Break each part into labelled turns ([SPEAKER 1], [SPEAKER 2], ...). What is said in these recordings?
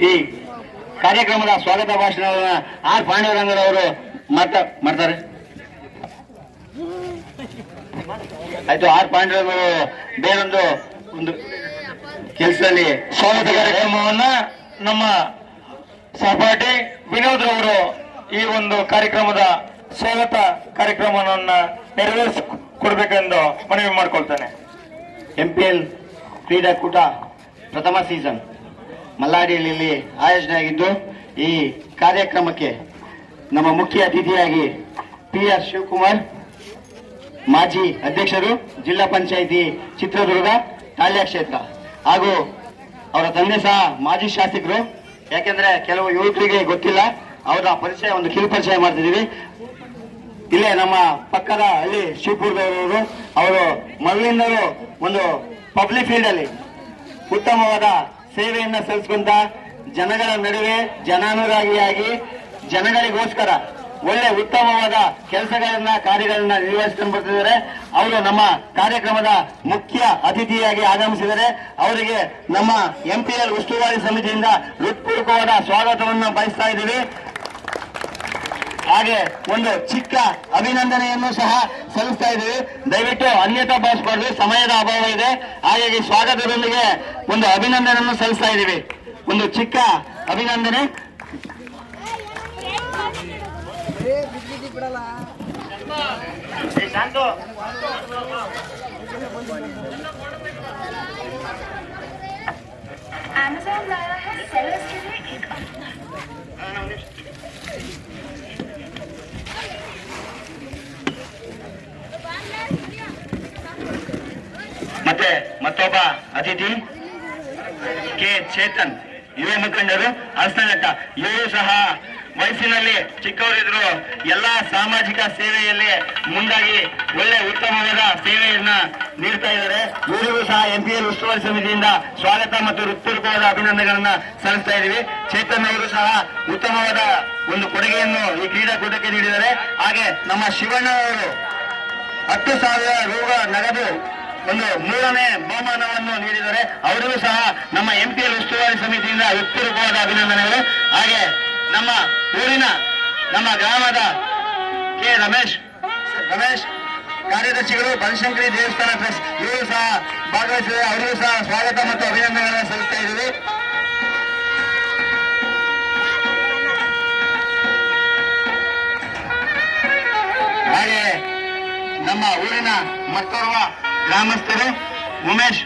[SPEAKER 1] ಈ ಕಾರ್ಯಕ್ರಮದ ಸ್ವಾಗತ ಭಾಷಣವನ್ನು ಆರ್ ಪಾಂಡುರಂಗರವರು ಮಾಡ್ತಾರೆ. ಆಯ್ತು, ಆರ್ ಪಾಂಡುರಂಗರು ಬೇರೊಂದು ಕೆಲಸದಲ್ಲಿ ಸ್ವಾಗತ ಕಾರ್ಯಕ್ರಮವನ್ನ ನಮ್ಮ ಸಹಪಾಠಿ ವಿನೋದ್ ರವರು ಈ ಒಂದು ಕಾರ್ಯಕ್ರಮದ ಸ್ವಾಗತ ಕಾರ್ಯಕ್ರಮವನ್ನ ನೆರವೇರಿಸಿಕೊಡ್ಬೇಕೆಂದು ಮನವಿ ಮಾಡಿಕೊಳ್ತೇನೆ. MPL ಕ್ರೀಡಾಕೂಟ ಪ್ರಥಮ ಸೀಸನ್ ಮಲ್ಲಾಡಿಯಲ್ಲಿ ಆಯೋಜನೆ ಆಗಿದ್ದು, ಈ ಕಾರ್ಯಕ್ರಮಕ್ಕೆ ನಮ್ಮ ಮುಖ್ಯ ಅತಿಥಿಯಾಗಿ PR ಶಿವಕುಮಾರ್, ಮಾಜಿ ಅಧ್ಯಕ್ಷರು, ಜಿಲ್ಲಾ ಪಂಚಾಯಿತಿ ಚಿತ್ರದುರ್ಗ ತಾಳ್ಯ ಕ್ಷೇತ್ರ, ಹಾಗೂ ಅವರ ತಂದೆ ಸಹ ಮಾಜಿ ಶಾಸಕರು. ಯಾಕೆಂದ್ರೆ ಕೆಲವು ಯುವಕರಿಗೆ ಗೊತ್ತಿಲ್ಲ, ಅವರ ಪರಿಚಯ ಒಂದು ಕಿರು ಪರಿಚಯ ಮಾಡ್ತಿದ್ದೀವಿ. ಇಲ್ಲೇ ನಮ್ಮ ಪಕ್ಕದ ಹಳ್ಳಿ ಶಿವಪುರದವರು. ಅವರು ಮೊದಲಿಂದಲೂ ಒಂದು ಪಬ್ಲಿಕ್ ಫೀಲ್ಡ್ ಅಲ್ಲಿ ಉತ್ತಮವಾದ ಸೇವೆಯನ್ನ ಸಲ್ಲಿಸಿಕೊಂಡ, ಜನಗಳ ನಡುವೆ ಜನಾನುರಾಗಿಯಾಗಿ ಜನಗಳಿಗೋಸ್ಕರ ಒಳ್ಳೆ ಉತ್ತಮವಾದ ಕೆಲಸಗಳನ್ನ ಕಾರ್ಯಗಳನ್ನ ನಿರ್ವಹಿಸಿಕೊಂಡು ಬರ್ತಿದ್ದಾರೆ. ಅವರು ನಮ್ಮ ಕಾರ್ಯಕ್ರಮದ ಮುಖ್ಯ ಅತಿಥಿಯಾಗಿ ಆಗಮಿಸಿದರೆ ಅವರಿಗೆ ನಮ್ಮ MPL ಉಸ್ತುವಾರಿ ಸಮಿತಿಯಿಂದ ಹೃತ್ಪೂರ್ವಕವಾದ ಸ್ವಾಗತವನ್ನು ಬಯಸ್ತಾ ಇದ್ದೀವಿ. ಹಾಗೆ ಒಂದು ಚಿಕ್ಕ ಅಭಿನಂದನೆಯನ್ನು ಸಹ ಸಲ್ಲಿಸ್ತಾ ಇದ್ದೀವಿ. ದಯವಿಟ್ಟು ಅನ್ಯತಾ ಭಾವಿಸಬಾರ್ದು, ಸಮಯದ ಅಭಾವ ಇದೆ. ಹಾಗಾಗಿ ಸ್ವಾಗತದೊಂದಿಗೆ ಒಂದು ಅಭಿನಂದನೆಯನ್ನು ಸಲ್ಲಿಸ್ತಾ ಇದ್ದೀವಿ. ಒಂದು ಚಿಕ್ಕ ಅಭಿನಂದನೆ.
[SPEAKER 2] Amazon Lara has sellers के लिए एक ऑफर.
[SPEAKER 1] ಮತ್ತೆ ಮತ್ತೊಬ್ಬ ಅತಿಥಿ ಕೆ ಚೇತನ್, ಯುವ ಮುಖಂಡರು, ಹಸ್ತಘಟ್ಟ. ಇವರು ಸಹ ವಯಸ್ಸಿನಲ್ಲಿ ಚಿಕ್ಕವರಿದ್ರು, ಎಲ್ಲಾ ಸಾಮಾಜಿಕ ಸೇವೆಯಲ್ಲಿ ಮುಂದಾಗಿ ಒಳ್ಳೆ ಉತ್ತಮವಾದ ಸೇವೆಯನ್ನ ನೀಡ್ತಾ ಇದ್ದಾರೆ. ಇವರಿಗೂ ಸಹ MPL ಉಸ್ತುವಾರಿ ಸಮಿತಿಯಿಂದ ಸ್ವಾಗತ ಮತ್ತು ಹೃತ್ಪೂರ್ವಕವಾದ ಅಭಿನಂದನೆಗಳನ್ನ ಸಲ್ಲಿಸ್ತಾ ಇದ್ದೀವಿ. ಚೇತನ್ ಅವರು ಸಹ ಉತ್ತಮವಾದ ಒಂದು ಕೊಡುಗೆಯನ್ನು ಈ ಕ್ರೀಡಾಕೂಟಕ್ಕೆ ನೀಡಿದ್ದಾರೆ. ಹಾಗೆ ನಮ್ಮ ಶಿವಣ್ಣ ಅವರು 10,000 ರೂಪಾಯಿ ನಗದು ಒಂದು 3ನೇ ಬಹುಮಾನವನ್ನು ನೀಡಿದ್ದಾರೆ. ಅವರಿಗೂ ಸಹ ನಮ್ಮ MPL ಉಸ್ತುವಾರಿ ಸಮಿತಿಯಿಂದ ಹೃತ್ಪೂರ್ವಕವಾದ ಅಭಿನಂದನೆಗಳು. ಹಾಗೆ ನಮ್ಮ ಊರಿನ, ನಮ್ಮ ಗ್ರಾಮದ ಕೆ ರಮೇಶ್ ಕಾರ್ಯದರ್ಶಿಗಳು, ಬನಶಂಕರಿ ದೇವಸ್ಥಾನ ಟ್ರಸ್ಟ್, ಇವರು ಸಹ ಭಾಗವಹಿಸಿದ್ದಾರೆ. ಅವರಿಗೂ ಸಹ ಸ್ವಾಗತ ಮತ್ತು ಅಭಿನಂದನೆಗಳನ್ನು ಸಲ್ಲಿಸ್ತಾ ಇದ್ದೀವಿ. ಹಾಗೆ ನಮ್ಮ ಊರಿನ ಮತ್ತೋರ್ವ ಗ್ರಾಮಸ್ಥರು ಉಮೇಶ್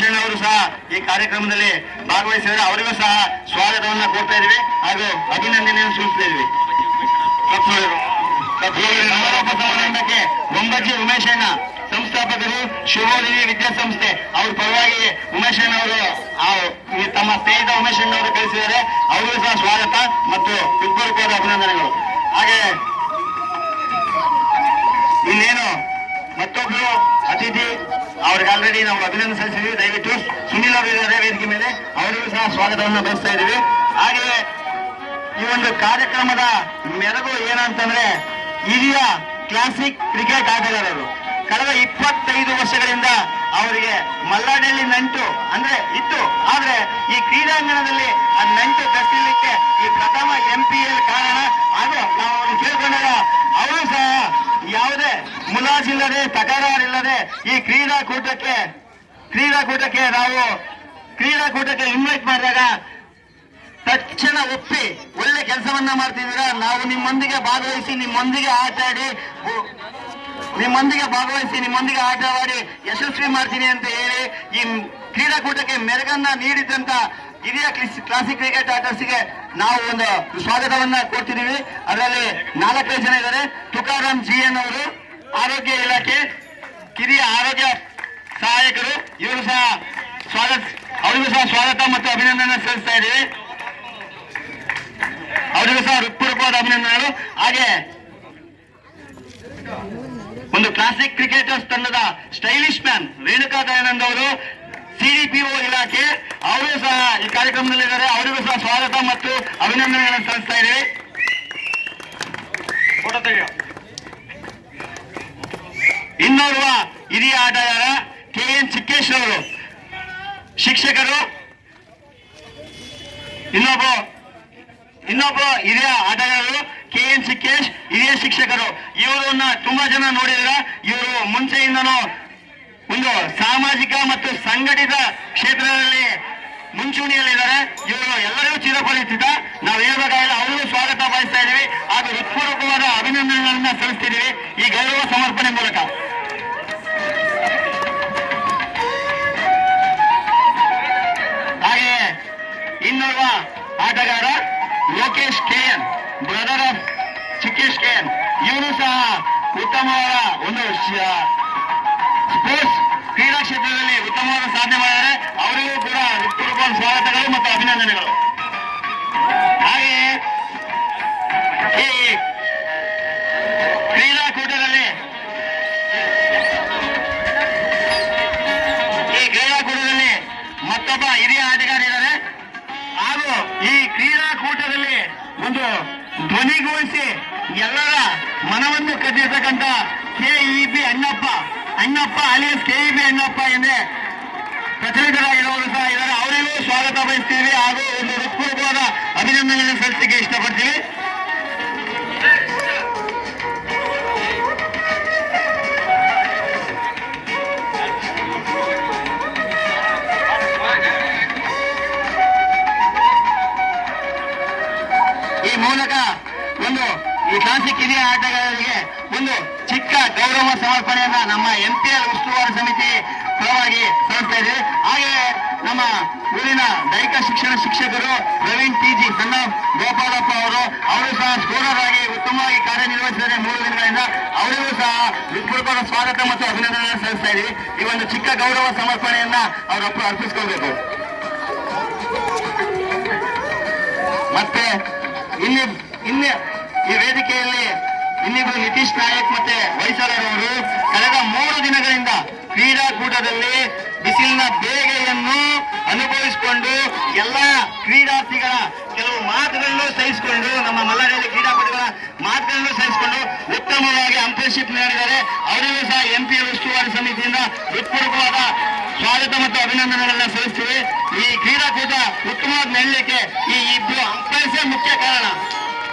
[SPEAKER 1] ಅಣ್ಣವರು ಸಹ ಈ ಕಾರ್ಯಕ್ರಮದಲ್ಲಿ ಭಾಗವಹಿಸಿದರೆ ಅವರಿಗೂ ಸಹ ಸ್ವಾಗತವನ್ನು ಕೊಡ್ತಾ ಇದ್ದೀವಿ ಹಾಗೂ ಅಭಿನಂದನೆಯನ್ನು ಸೂಚಿಸ್ತಾ ಇದ್ವಿ. ಸಮಾರಂಭಕ್ಕೆ ಒಂಬಜ್ಜಿ ಉಮೇಶ್ ಅಣ್ಣ ಸಂಸ್ಥಾಪಕರು, ಶಿವೋದಿನಿ ವಿದ್ಯಾಸಂಸ್ಥೆ, ಅವ್ರ ಪರವಾಗಿ ಉಮೇಶ್ ಅಣ್ಣವರು ತಮ್ಮ ಸ್ನೇಹಿತ ಉಮೇಶ್ ಅಣ್ಣವರು ಕಳಿಸಿದ್ದಾರೆ. ಅವರಿಗೂ ಸಹ ಸ್ವಾಗತ ಮತ್ತು ಹೃತ್ಪೂರ್ವಕವಾದ ಅಭಿನಂದನೆಗಳು. ಹಾಗೆ ಇನ್ನೇನು ಮತ್ತೊಬ್ರು ಅತಿಥಿ, ಅವ್ರಿಗೆ ಆಲ್ರೆಡಿ ನಾವು ಅಭಿನಂದನೆ ಸಲ್ಲಿಸಿದ್ವಿ. ದಯವಿಟ್ಟು ಸುನಿಲ್ ಅವರು ಇದ್ದಾರೆ ವೇದಿಕೆ ಮೇಲೆ, ಅವರಿಗೂ ಸಹ ಸ್ವಾಗತವನ್ನು ಬಯಸ್ತಾ ಇದ್ದೀವಿ. ಹಾಗೆಯೇ ಈ ಒಂದು ಕಾರ್ಯಕ್ರಮದ ಮೆರಗು ಏನಂತಂದ್ರೆ, ಹಿರಿಯ ಕ್ಲಾಸಿಕ್ ಕ್ರಿಕೆಟ್ ಆಟಗಾರರು ಕಳೆದ 25 ವರ್ಷಗಳಿಂದ ಅವರಿಗೆ ಮಲ್ಲಾಡಿಯಲ್ಲಿ ನಂಟು ಅಂದ್ರೆ ಇತ್ತು. ಆದ್ರೆ ಈ ಕ್ರೀಡಾಂಗಣದಲ್ಲಿ ಆ ನಂಟು ಬೆಳೆಸಲಿಕ್ಕೆ ಈ ಪ್ರಥಮ MPL ಕಾರಣ. ಹಾಗೂ ನಾವು ಅವ್ರನ್ನು ಕೇಳ್ಕೊಂಡಾಗ ಅವರು ಸಹ ಯಾವುದೇ ಮುಲಾಜಿಲ್ಲದೆ, ತಕರಾರಿಲ್ಲದೆ ಈ ಕ್ರೀಡಾಕೂಟಕ್ಕೆ ನಾವು ಕ್ರೀಡಾಕೂಟಕ್ಕೆ ಇನ್ವೈಟ್ ಮಾಡಿದಾಗ ತಕ್ಷಣ ಒಪ್ಪಿ ಒಳ್ಳೆ ಕೆಲಸವನ್ನ ಮಾಡ್ತಿದ್ದೀರಾ, ನಾವು ನಿಮ್ಮೊಂದಿಗೆ ಭಾಗವಹಿಸಿ, ನಿಮ್ಮೊಂದಿಗೆ ಆಟವಾಡಿ ಯಶಸ್ವಿ ಮಾಡ್ತೀನಿ ಅಂತ ಹೇಳಿ ಈ ಕ್ರೀಡಾಕೂಟಕ್ಕೆ ಮೆರಗನ್ನ ನೀಡಿದಂತ ಹಿರಿಯ ಕ್ಲಾಸಿಕ್ ಕ್ರಿಕೆಟ್ ಆಟರ್ಸ್ಗೆ ನಾವು ಒಂದು ಸ್ವಾಗತವನ್ನ ಕೊಡ್ತಿದ್ದೀವಿ. ಅದರಲ್ಲಿ 4 ಜನ ಇದ್ದಾರೆ. ತುಕಾರಾಮ್ GN ಅವರು ಆರೋಗ್ಯ ಇಲಾಖೆ ಕಿರಿಯ ಆರೋಗ್ಯ ಸಹಾಯಕರು, ಇವರು ಸಹ ಅವರಿಗೂ ಸಹ ಸ್ವಾಗತ ಮತ್ತು ಅಭಿನಂದನೆ ಸಲ್ಲಿಸ್ತಾ ಇದ್ದೀವಿ. ಅವರಿಗೂ ಸಹ ಹೃತ್ಪೂರ್ವಕವಾದ ಅಭಿನಂದನೆಗಳು. ಹಾಗೆ ಒಂದು ಕ್ಲಾಸಿಕ್ ಕ್ರಿಕೆಟರ್ಸ್ ತಂಡದ ಸ್ಟೈಲಿಶ್ ಮ್ಯಾನ್ ರೇಣುಕಾ ದಯಾನಂದ್ ಅವರು CDPO ಇಲಾಖೆ, ಅವರು ಸಹ ಈ ಕಾರ್ಯಕ್ರಮದಲ್ಲಿದ್ದಾರೆ. ಅವರಿಗೂ ಸಹ ಸ್ವಾಗತ ಮತ್ತು ಅಭಿನಂದನೆಗಳನ್ನು ಸಲ್ಲಿಸ್ತಾ ಇದ್ದೀವಿ. ಇನ್ನೋರ್ವ ಹಿರಿಯ ಆಟಗಾರ KN ಚಿಕ್ಕೇಶ್ ಅವರು, ಶಿಕ್ಷಕರು, ಇನ್ನೊಬ್ಬ ಹಿರಿಯ ಆಟಗಾರರು KN ಸಿಕ್ಕೇಶ್, ಹಿರಿಯ ಶಿಕ್ಷಕರು. ಇವರನ್ನ ತುಂಬಾ ಜನ ನೋಡಿದ್ರ. ಇವರು ಮುಂಚೆಯಿಂದನೂ ಒಂದು ಸಾಮಾಜಿಕ ಮತ್ತು ಸಂಘಟಿತ ಕ್ಷೇತ್ರದಲ್ಲಿ ಮುಂಚೂಣಿಯಲ್ಲಿದ್ದಾರೆ. ಇವರು ಎಲ್ಲರಿಗೂ ಚಿರಪರಿಚಿತ. ನಾವು ಹೇಳ್ಬೇಕಾಗಿಲ್ಲ, ಅವರಿಗೂ ಸ್ವಾಗತ ಬಯಸ್ತಾ ಇದೀವಿ ಹಾಗೂ ಹೃತ್ಪೂರ್ವಕವಾದ ಅಭಿನಂದನೆಗಳನ್ನ ಸಲ್ಲಿಸ್ತಿದ್ದೀವಿ ಈ ಗೌರವ ಸಮರ್ಪಣೆ ಮೂಲಕ. ಹಾಗೆಯೇ ಇನ್ನೋರ್ವ ಆಟಗಾರ Lokesh KN, brother of Chikkesh KN. ಇವರು ಸಹ ಉತ್ತಮವಾದ ಒಂದು ಸ್ಪೋರ್ಟ್ಸ್ ಕ್ರೀಡಾ ಕ್ಷೇತ್ರದಲ್ಲಿ ಉತ್ತಮವಾದ ಸಾಧನೆ ಮಾಡಿದ್ದಾರೆ. ಅವರಿಗೂ ಕೂಡ ಹೃತ್ಪೂರ್ವಕ ಸ್ವಾಗತಗಳು ಮತ್ತು ಅಭಿನಂದನೆಗಳು. ಹಾಗೆಯೇ ಈ ಕ್ರೀಡಾಕೂಟದಲ್ಲಿ ಮತ್ತೊಬ್ಬ ಹಿರಿಯ ಆಟಗಾರ ಇದ್ದಾರೆ. ಹಾಗೂ ಈ ಕ್ರೀಡಾಕೂಟದಲ್ಲಿ ಒಂದು ಧ್ವನಿಗೂಡಿಸಿ ಎಲ್ಲರ ಮನವನ್ನು ಕದ್ದಿರ್ತಕ್ಕಂಥ KEB Annappa alias KEB Annappa ಎಂದೇ ಪ್ರಚಲಿತರಾಗಿರೋರು ಸಹ ಇದ್ದಾರೆ. ಅವರಿಗೂ ಸ್ವಾಗತ ಬಯಸ್ತೀವಿ ಹಾಗೂ ಒಂದು ಹೃತ್ಪೂರ್ವಕವಾದ ಅಭಿನಂದನೆಗಳನ್ನು ಸಲ್ಲಿಸಲಿಕ್ಕೆ ಇಷ್ಟಪಡ್ತೀವಿ. ಈ ಮೂಲಕ ಈ ಕ್ಲಾಸಿಕ್ ಹಿರಿಯ ಆಟಗಾರರಿಗೆ ಒಂದು ಚಿಕ್ಕ ಗೌರವ ಸಮರ್ಪಣೆಯನ್ನ ನಮ್ಮ MPL ಉಸ್ತುವಾರಿ ಸಮಿತಿ ಪರವಾಗಿ ಸಲ್ಲಿಸ್ತಾ ಇದ್ದೀವಿ. ಹಾಗೆಯೇ ನಮ್ಮ ಊರಿನ ದೈಹಿಕ ಶಿಕ್ಷಣ ಶಿಕ್ಷಕರು ಪ್ರವೀಣ್ TG ಸಣ್ಣ ಗೋಪಾಲಪ್ಪ ಅವರು ಸಹ ಸ್ಕೋರರ್ ಆಗಿ ಉತ್ತಮವಾಗಿ ಕಾರ್ಯನಿರ್ವಹಿಸಿದರೆ 3 ದಿನಗಳಿಂದ. ಅವರಿಗೂ ಸಹ ಹೃತ್ಪೂರ್ವಕ ಸ್ವಾಗತ ಮತ್ತು ಅಭಿನಂದನೆಗಳನ್ನು ಸಲ್ಲಿಸ್ತಾ ಇದ್ದೀವಿ. ಈ ಒಂದು ಚಿಕ್ಕ ಗೌರವ ಸಮರ್ಪಣೆಯನ್ನ ಅವರು ಅರ್ಪಿಸ್ಕೊಳ್ಬೇಕು. ಮತ್ತೆ ಇನ್ನು ಈ ವೇದಿಕೆಯಲ್ಲಿ ಇನ್ನಿಬ್ಬರು ನಿತೀಶ್ ನಾಯಕ್ ಮತ್ತೆ ಹೊಯ್ಸಳರವರು ಕಳೆದ 3 ದಿನಗಳಿಂದ ಕ್ರೀಡಾಕೂಟದಲ್ಲಿ ಬಿಸಿಲಿನ ಬೇಗೆಯನ್ನು ಅನುಭವಿಸಿಕೊಂಡು ಎಲ್ಲ ಕ್ರೀಡಾರ್ಥಿಗಳ ಕೆಲವು ಮಾತುಗಳನ್ನು ಸಹಿಸಿಕೊಂಡು ನಮ್ಮ ಮಲ್ಲರಳ್ಳಿ ಕ್ರೀಡಾಪಟುಗಳ ಮಾತುಗಳನ್ನು ಸಹಿಸಿಕೊಂಡು ಉತ್ತಮವಾಗಿ ಅಂಪೈರ್ಶಿಪ್ ನೀಡಿದ್ದಾರೆ. ಅವರಿಗೂ ಸಹ MPL ಉಸ್ತುವಾರಿ ಸಮಿತಿಯಿಂದ ಹೃತ್ಪೂರ್ವಕವಾದ ಸ್ವಾಗತ ಮತ್ತು ಅಭಿನಂದನೆಗಳನ್ನ ಸಲ್ಲಿಸ್ತೀವಿ. ಈ ಕ್ರೀಡಾಕೂಟ ಉತ್ತಮವಾಗಿ ನಡೆಯಲಿಕ್ಕೆ ಈ ಇಬ್ಬರು ಅಂಪೈರ್ಸೇ ಮುಖ್ಯ ಕಾರಣ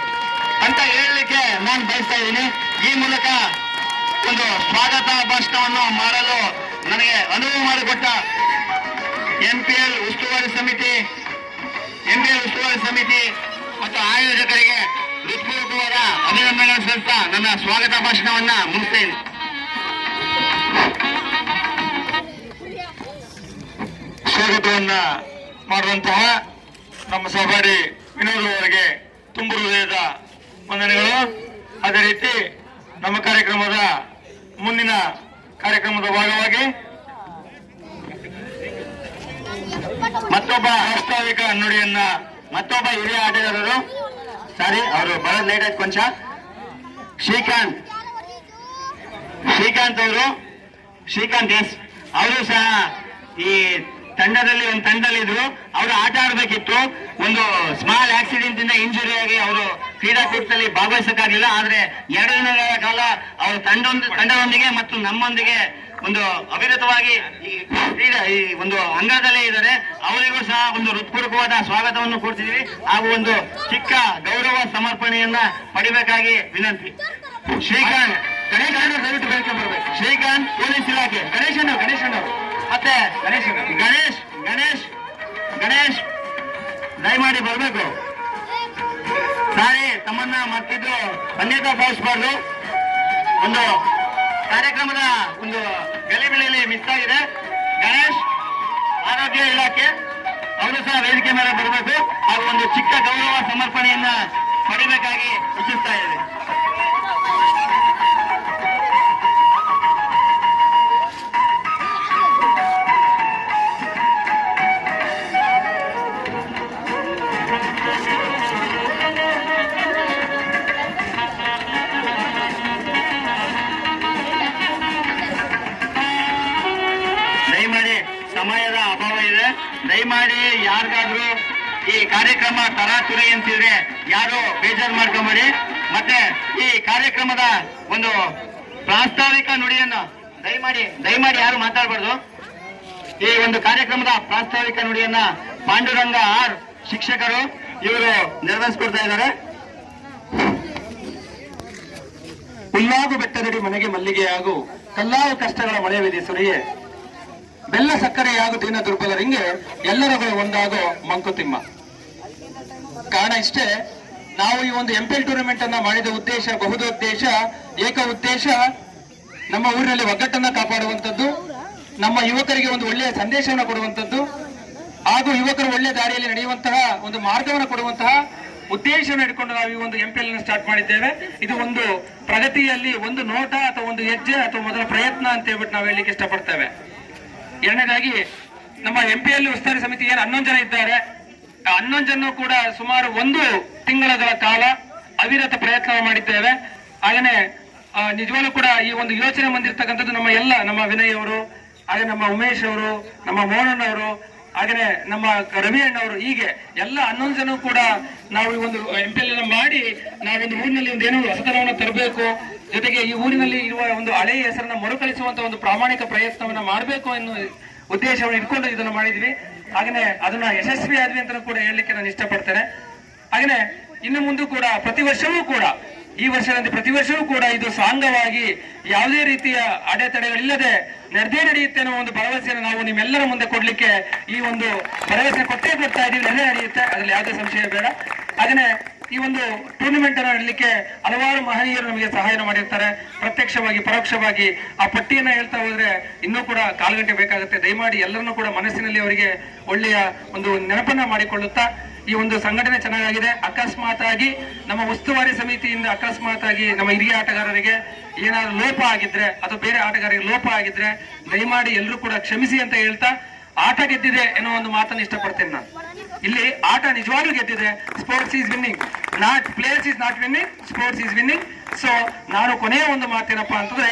[SPEAKER 1] ಅಂತ ಹೇಳಲಿಕ್ಕೆ ನಾನು ಬಯಸ್ತಾ ಇದ್ದೀನಿ. ಈ ಮೂಲಕ ಒಂದು ಸ್ವಾಗತ ಭಾಷಣವನ್ನು ಮಾಡಲು ನನಗೆ ಅನುವು ಮಾಡಿಕೊಟ್ಟ MPL ಉಸ್ತುವಾರಿ ಸಮಿತಿ ಮತ್ತು ಆಯೋಜಕರಿಗೆ ಹೃತ್ಪೂರ್ವಕವಾದ ಅಭಿನಂದನೆಗಳನ್ನು ಸಲ್ಲಿಸ್ತಾ ನನ್ನ ಸ್ವಾಗತ ಭಾಷಣವನ್ನ ಮುಗಿಸ್ತೇನೆ. ಸ್ವಾಗತವನ್ನ ಮಾಡುವಂತಹ ನಮ್ಮ ಸಹಪಾಠಿ ವಿನೋದ್ ಅವರಿಗೆ ತುಂಬ ಹೃದಯದ ವಂದನೆಗಳು. ಅದೇ ರೀತಿ ನಮ್ಮ ಕಾರ್ಯಕ್ರಮದ ಮುಂದಿನ ಕಾರ್ಯಕ್ರಮದ ಭಾಗವಾಗಿ ಮತ್ತೊಬ್ಬ ವಾಸ್ತವಿಕ ನುಡಿಯನ್ನ ಮತ್ತೊಬ್ಬ ಹಿರಿಯ ಆಟಗಾರರು ಅವರು ಬರೋದು ಲೇಟ್ ಆಯ್ತು ಕೊಂಚ ಶ್ರೀಕಾಂತ್ ಎಸ್ ಅವರು ಸಹ ಈ ಒಂದು ತಂಡದಲ್ಲಿ ಇದ್ರು. ಅವರು ಆಟ ಆಡಬೇಕಿತ್ತು. ಒಂದು ಸ್ಮಾಲ್ ಆಕ್ಸಿಡೆಂಟ್ ಇಂದ ಇಂಜುರಿ ಆಗಿ ಅವರು ಕ್ರೀಡಾಕೂಟದಲ್ಲಿ ಭಾಗವಹಿಸಕ್ಕಾಗಲಿಲ್ಲ. ಆದ್ರೆ 2 ದಿನಗಳ ಕಾಲ ಅವರು ತಂಡದೊಂದಿಗೆ ಮತ್ತು ನಮ್ಮೊಂದಿಗೆ ಒಂದು ಅವಿರತವಾಗಿ ಈ ಒಂದು ಅಂಗಳದಲ್ಲೇ ಇದ್ದಾರೆ. ಅವರಿಗೂ ಸಹ ಒಂದು ಹೃತ್ಪೂರ್ವಕವಾದ ಸ್ವಾಗತವನ್ನು ಕೊಡ್ತಿದ್ದೀವಿ ಹಾಗೂ ಒಂದು ಚಿಕ್ಕ ಗೌರವ ಸಮರ್ಪಣೆಯನ್ನ ಪಡಿಬೇಕಾಗಿ ವಿನಂತಿ. ಶ್ರೀಕಾಂತ್ ದಯವಿಟ್ಟು ಬೇಡಿಕೆ ಬರಬೇಕು. ಶ್ರೀಕಾಂತ್ ಪೊಲೀಸ್ ಇಲಾಖೆ ಗಣೇಶನ್ ಅವರು ಮತ್ತೆ ಗಣೇಶ್ ದಯಮಾಡಿ ಬರಬೇಕು. ಸಾರಿ ತಮ್ಮನ್ನ ಮತ್ತಿದ್ದು ಅನ್ಯತಾ ಭಾವಿಸಬಾರ್ದು. ಒಂದು ಕಾರ್ಯಕ್ರಮದ ಒಂದು ಗಲಿಬಿಲಿಯಲ್ಲಿ ಮಿಸ್ ಆಗಿದೆ. ಗಣೇಶ್ ಆರೋಗ್ಯ ಇಲಾಖೆ ಅವರು ಸಹ ವೇದಿಕೆ ಮೇಲೆ ಬರಬೇಕು ಹಾಗೂ ಒಂದು ಚಿಕ್ಕ ಗೌರವ ಸಮರ್ಪಣೆಯನ್ನ ಪಡಿಬೇಕಾಗಿ ಇಚ್ಛಿಸ್ತಾ ಇದ್ದೇವೆ. ಸಮಯದ ಅಭಾವ ಇದೆ. ದಯಮಾಡಿ ಯಾರಿಗಾದ್ರೂ ಈ ಕಾರ್ಯಕ್ರಮ ತರಾತುರಿ ಅಂತಿದ್ರೆ ಯಾರು ಬೇಜಾರು ಮಾಡ್ಕೊಂಬೇಡಿ. ಮತ್ತೆ ಈ ಕಾರ್ಯಕ್ರಮದ ಒಂದು ಪ್ರಾಸ್ತಾವಿಕ ನುಡಿಯನ್ನ ದಯಮಾಡಿ ಯಾರು ಮಾತಾಡಬಾರ್ದು. ಈ ಒಂದು ಕಾರ್ಯಕ್ರಮದ ಪ್ರಾಸ್ತಾವಿಕ ನುಡಿಯನ್ನ ಪಾಂಡುರಂಗ R ಶಿಕ್ಷಕರು ಇವರು ನೆರವೇರಿಸ್ಕೊಡ್ತಾ ಇದ್ದಾರೆ.
[SPEAKER 3] ಹುಲ್ಲಾಗು ಬೆಟ್ಟದಡಿ ಮನೆಗೆ ಮಲ್ಲಿಗೆಯಾಗು, ಕಲ್ಲಾವು ಕಷ್ಟಗಳ ಮಳೆ ವಿಧಿಸುರಿಯೇ, ಬೆಲ್ಲ ಸಕ್ಕರೆಯಾಗು ದೀನ ದುರ್ಬಲರಿಂಗೆ, ಎಲ್ಲರಗಳು ಒಂದಾಗೋ ಮಂಕುತಿಮ್ಮ. ಕಾರಣ ಇಷ್ಟೇ, ನಾವು ಈ ಒಂದು ಎಂಪಿಎಲ್ ಟೂರ್ನಮೆಂಟ್ ಅನ್ನ ಮಾಡಿದ ಉದ್ದೇಶ ಬಹುದೋದ್ದೇಶ, ಏಕ ಉದ್ದೇಶ ನಮ್ಮ ಊರಿನಲ್ಲಿ ಒಗ್ಗಟ್ಟನ್ನ ಕಾಪಾಡುವಂಥದ್ದು, ನಮ್ಮ ಯುವಕರಿಗೆ ಒಂದು ಒಳ್ಳೆಯ ಸಂದೇಶವನ್ನು ಕೊಡುವಂಥದ್ದು, ಹಾಗೂ ಯುವಕರು ಒಳ್ಳೆಯ ದಾರಿಯಲ್ಲಿ ನಡೆಯುವಂತಹ ಒಂದು ಮಾರ್ಗವನ್ನು ಕೊಡುವಂತಹ ಉದ್ದೇಶವನ್ನು ಇಟ್ಕೊಂಡು ನಾವು ಈ ಒಂದು ಎಂಪಿಎಲ್ ಅನ್ನು ಸ್ಟಾರ್ಟ್ ಮಾಡಿದ್ದೇವೆ. ಇದು ಒಂದು ಪ್ರಗತಿಯಲ್ಲಿ ಒಂದು ನೋಟ ಅಥವಾ ಒಂದು ಹೆಜ್ಜೆ ಅಥವಾ ಮೊದಲ ಪ್ರಯತ್ನ ಅಂತ ಹೇಳ್ಬಿಟ್ಟು ನಾವು ಹೇಳಲಿಕ್ಕೆ ಇಷ್ಟಪಡ್ತೇವೆ. ಎರಡನೇದಾಗಿ ನಮ್ಮ ಎಂಪಿಎಲ್ ಉಸ್ತುವಾರಿ ಸಮಿತಿ ಏನು 11 ಜನ ಇದ್ದಾರೆ, ಆ 11 ಜನ ಕೂಡ ಸುಮಾರು 1 ತಿಂಗಳ ಕಾಲ ಅವಿರತ ಪ್ರಯತ್ನ ಮಾಡಿದ್ದೇವೆ. ಹಾಗೇನೆ ನಿಜವಾಗ್ಲೂ ಕೂಡ ಈ ಒಂದು ಯೋಚನೆ ಬಂದಿರತಕ್ಕಂಥದ್ದು ನಮ್ಮ ವಿನಯ್ ಅವರು, ಹಾಗೆ ನಮ್ಮ ಉಮೇಶ್ ಅವರು, ನಮ್ಮ ಮೋಹನ್ ಅವರು, ಹಾಗೆ ನಮ್ಮ ರವಿ ಅಣ್ಣವರು, ಹೀಗೆ ಎಲ್ಲ 11 ಜನ ಕೂಡ ನಾವು ಈ ಒಂದು ಎಂಪಿಎಲ್ ಅನ್ನು ಮಾಡಿ ನಾವೊಂದು ಊರಿನಲ್ಲಿ ಒಂದು ಏನೋ ಹೊಸತನವನ್ನು ತರಬೇಕು, ಜೊತೆಗೆ ಈ ಊರಿನಲ್ಲಿ ಇರುವ ಒಂದು ಹಳೆಯ ಹೆಸರನ್ನ ಮರುಕಳಿಸುವಂತ ಒಂದು ಪ್ರಾಮಾಣಿಕ ಪ್ರಯತ್ನವನ್ನ ಮಾಡಬೇಕು ಎನ್ನುವ ಉದ್ದೇಶವನ್ನು ಇಟ್ಕೊಂಡು ಇದನ್ನು ಮಾಡಿದ್ವಿ. ಹಾಗೇನೆ ಅದನ್ನ ಯಶಸ್ವಿ ಆದ್ವಿ ಅಂತ ಕೂಡ ಹೇಳಲಿಕ್ಕೆ ನಾನು ಇಷ್ಟಪಡ್ತೇನೆ. ಹಾಗೇನೆ ಇನ್ನು ಮುಂದೆ ಕೂಡ ಪ್ರತಿ ವರ್ಷವೂ ಕೂಡ ಈ ವರ್ಷದಂತೆ ಪ್ರತಿ ವರ್ಷವೂ ಕೂಡ ಇದು ಸಾಂಗವಾಗಿ ಯಾವುದೇ ರೀತಿಯ ಅಡೆತಡೆಗಳಿಲ್ಲದೆ ನಡೆಯುತ್ತೆ ಅನ್ನೋ ಒಂದು ಭರವಸೆಯನ್ನು ನಾವು ನಿಮ್ಮೆಲ್ಲರ ಮುಂದೆ ಕೊಡ್ಲಿಕ್ಕೆ ಈ ಒಂದು ಭರವಸೆ ಕೊಡ್ತಾ ಇದೀವಿ. ನಡೆಯುತ್ತೆ, ಅದರಲ್ಲಿ ಯಾವುದೇ ಸಂಶಯ ಬೇಡ. ಹಾಗೇನೆ ಈ ಒಂದು ಟೂರ್ನಮೆಂಟ್ ಅನ್ನು ನಡೆಯಲಿಕ್ಕೆ ಹಲವಾರು ಮಹನೀಯರು ನಮಗೆ ಸಹಾಯ ಮಾಡಿರ್ತಾರೆ, ಪ್ರತ್ಯಕ್ಷವಾಗಿ ಪರೋಕ್ಷವಾಗಿ. ಆ ಪಟ್ಟಿಯನ್ನ ಹೇಳ್ತಾ ಹೋದ್ರೆ ಇನ್ನೂ ಕೂಡ ಕಾಲ್ಗಂಟೆ ಬೇಕಾಗುತ್ತೆ. ದಯಮಾಡಿ ಎಲ್ಲರನ್ನೂ ಕೂಡ ಮನಸ್ಸಿನಲ್ಲಿ ಅವರಿಗೆ ಒಳ್ಳೆಯ ಒಂದು ನೆನಪನ್ನ ಮಾಡಿಕೊಳ್ಳುತ್ತಾ, ಈ ಒಂದು ಸಂಘಟನೆ ಚೆನ್ನಾಗಿದೆ. ಅಕಸ್ಮಾತ್ ಆಗಿ ನಮ್ಮ ಉಸ್ತುವಾರಿ ಸಮಿತಿಯಿಂದ ಅಕಸ್ಮಾತ್ ಆಗಿ ನಮ್ಮ ಹಿರಿಯ ಆಟಗಾರರಿಗೆ ಏನಾದ್ರು ಲೋಪ ಆಗಿದ್ರೆ ಅಥವಾ ಬೇರೆ ಆಟಗಾರರಿಗೆ ಲೋಪ ಆಗಿದ್ರೆ ದಯಮಾಡಿ ಎಲ್ಲರೂ ಕೂಡ ಕ್ಷಮಿಸಿ ಅಂತ ಹೇಳ್ತಾ, ಆಟ ಗೆದ್ದಿದೆ ಎನ್ನುವ ಒಂದು ಮಾತನ್ನು ಇಷ್ಟಪಡ್ತೇನೆ ನಾನು. ಇಲ್ಲಿ ಆಟ ನಿಜವಾಗ್ಲೂ ಗೆದ್ದಿದೆ. Sports is winning, not players is not winning, sports is winning. So ನಾನು ಕೊನೆಯ ಒಂದು ಮಾತೇನಪ್ಪಾ ಅಂತಂದ್ರೆ,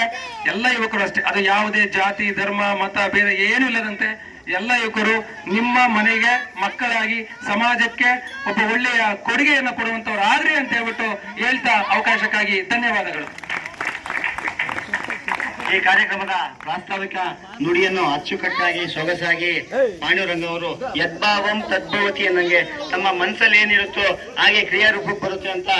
[SPEAKER 3] ಎಲ್ಲ ಯುವಕರು ಅಷ್ಟೇ, ಅದು ಯಾವುದೇ ಜಾತಿ ಧರ್ಮ ಮತ ಬೇರೆ ಏನೂ ಇಲ್ಲದಂತೆ ಎಲ್ಲ ಯುವಕರು ನಿಮ್ಮ ಮನೆಗೆ ಮಕ್ಕಳಾಗಿ ಸಮಾಜಕ್ಕೆ ಒಬ್ಬ ಒಳ್ಳೆಯ ಕೊಡುಗೆಯನ್ನು ಕೊಡುವಂತವ್ರು ಆದ್ರಿ ಅಂತ ಹೇಳ್ಬಿಟ್ಟು ಹೇಳ್ತಾ ಅವಕಾಶಕ್ಕಾಗಿ ಧನ್ಯವಾದಗಳು.
[SPEAKER 1] ಈ ಕಾರ್ಯಕ್ರಮದ ಪ್ರಾಸ್ತಾವಿಕ ನುಡಿಯನ್ನು ಅಚ್ಚುಕಟ್ಟಾಗಿ ಸೊಗಸಾಗಿ ಪಾಂಡುರಂಗ ಅವರು ಯದ್ಭಾವಂ ತದ್ಭವತಿ ಅನ್ನಂಗೆ ತಮ್ಮ ಮನಸ್ಸಲ್ಲಿ ಏನಿರುತ್ತೋ ಹಾಗೆ ಕ್ರಿಯಾರೂಪಕ್ಕೆ ಬರುತ್ತೆ ಅಂತ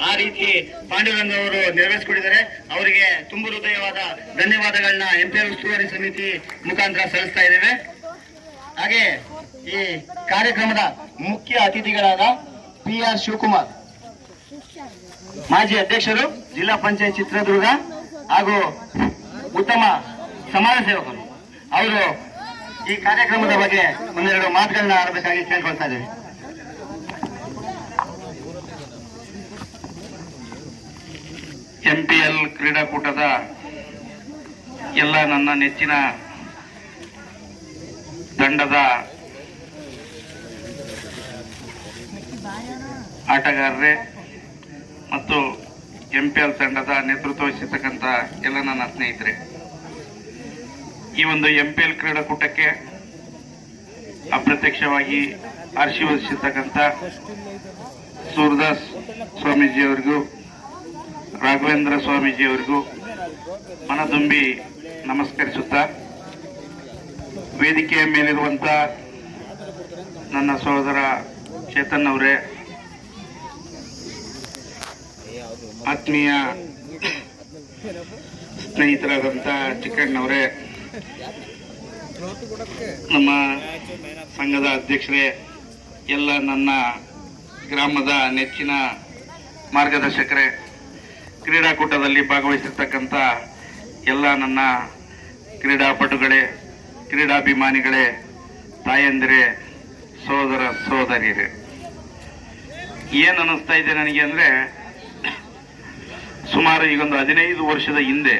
[SPEAKER 1] ಆ ರೀತಿ ಪಾಂಡುರಂಗ ಅವರು ನೆರವೇರಿಸಿಕೊಟ್ಟಿದ್ದಾರೆ. ಅವರಿಗೆ ತುಂಬ ಹೃದಯವಾದ ಧನ್ಯವಾದಗಳನ್ನ ಎಂಪಿಎಲ್ ಉಸ್ತುವಾರಿ ಸಮಿತಿ ಮುಖಾಂತರ ಸಲ್ಲಿಸ್ತಾ ಇದ್ದೇವೆ. ಹಾಗೆ ಈ ಕಾರ್ಯಕ್ರಮದ ಮುಖ್ಯ ಅತಿಥಿಗಳಾದ PR ಶಿವಕುಮಾರ್, ಮಾಜಿ ಅಧ್ಯಕ್ಷರು ಜಿಲ್ಲಾ ಪಂಚಾಯತ್ ಚಿತ್ರದುರ್ಗ ಹಾಗೂ ಉತ್ತಮ ಸಮಾಜ ಸೇವಕರು, ಅವರು ಈ ಕಾರ್ಯಕ್ರಮದ ಬಗ್ಗೆ ಒಂದೆರಡು ಮಾತುಗಳನ್ನ ಆಡಬೇಕಾಗಿ ಕೇಳ್ಕೊಳ್ತಾ ಇದ್ದೇವೆ.
[SPEAKER 4] ಎಂಪಿಎಲ್ ಕ್ರೀಡಾಕೂಟದ ಎಲ್ಲ ನನ್ನ ನೆಚ್ಚಿನ ತಂಡದ ಆಟಗಾರರೇ ಮತ್ತು ಎಂಪಿಎಲ್ ತಂಡದ ನೇತೃತ್ವ ವಹಿಸಿರ್ತಕ್ಕಂಥ ಎಲ್ಲ ನನ್ನ ಸ್ನೇಹಿತರೆ, ಈ ಒಂದು ಎಂಪಿಎಲ್ ಕ್ರೀಡಾಕೂಟಕ್ಕೆ ಅಪ್ರತ್ಯಕ್ಷವಾಗಿ ಆಶೀರ್ವದಿಸಿರ್ತಕ್ಕಂಥ ಸೂರದಾಸ್ ಸ್ವಾಮೀಜಿಯವರಿಗೂ ರಾಘವೇಂದ್ರ ಸ್ವಾಮೀಜಿಯವರಿಗೂ ಮನದುಂಬಿ ನಮಸ್ಕರಿಸುತ್ತಾ, ವೇದಿಕೆಯ ಮೇಲಿರುವಂಥ ನನ್ನ ಸಹೋದರ ಚೇತನ್ ಅವರೇ, ಆತ್ಮೀಯ ಸ್ನೇಹಿತರಾದಂಥ ಚಿಕ್ಕಣ್ಣವರೇ, ನಮ್ಮ ಸಂಘದ ಅಧ್ಯಕ್ಷರೇ, ಎಲ್ಲ ನನ್ನ ಗ್ರಾಮದ ನೆಚ್ಚಿನ ಮಾರ್ಗದರ್ಶಕರೇ, ಕ್ರೀಡಾಕೂಟದಲ್ಲಿ ಭಾಗವಹಿಸಿರ್ತಕ್ಕಂಥ ಎಲ್ಲ ನನ್ನ ಕ್ರೀಡಾಪಟುಗಳೇ, ಕ್ರೀಡಾಭಿಮಾನಿಗಳೇ, ತಾಯಂದಿರೇ, ಸಹೋದರ ಸಹೋದರಿಯರೇ, ಏನು ಅನ್ನಿಸ್ತಾ ಇದೆ ನನಗೆ ಅಂದರೆ, ಸುಮಾರು ಈಗೊಂದು 15 ವರ್ಷದ ಹಿಂದೆ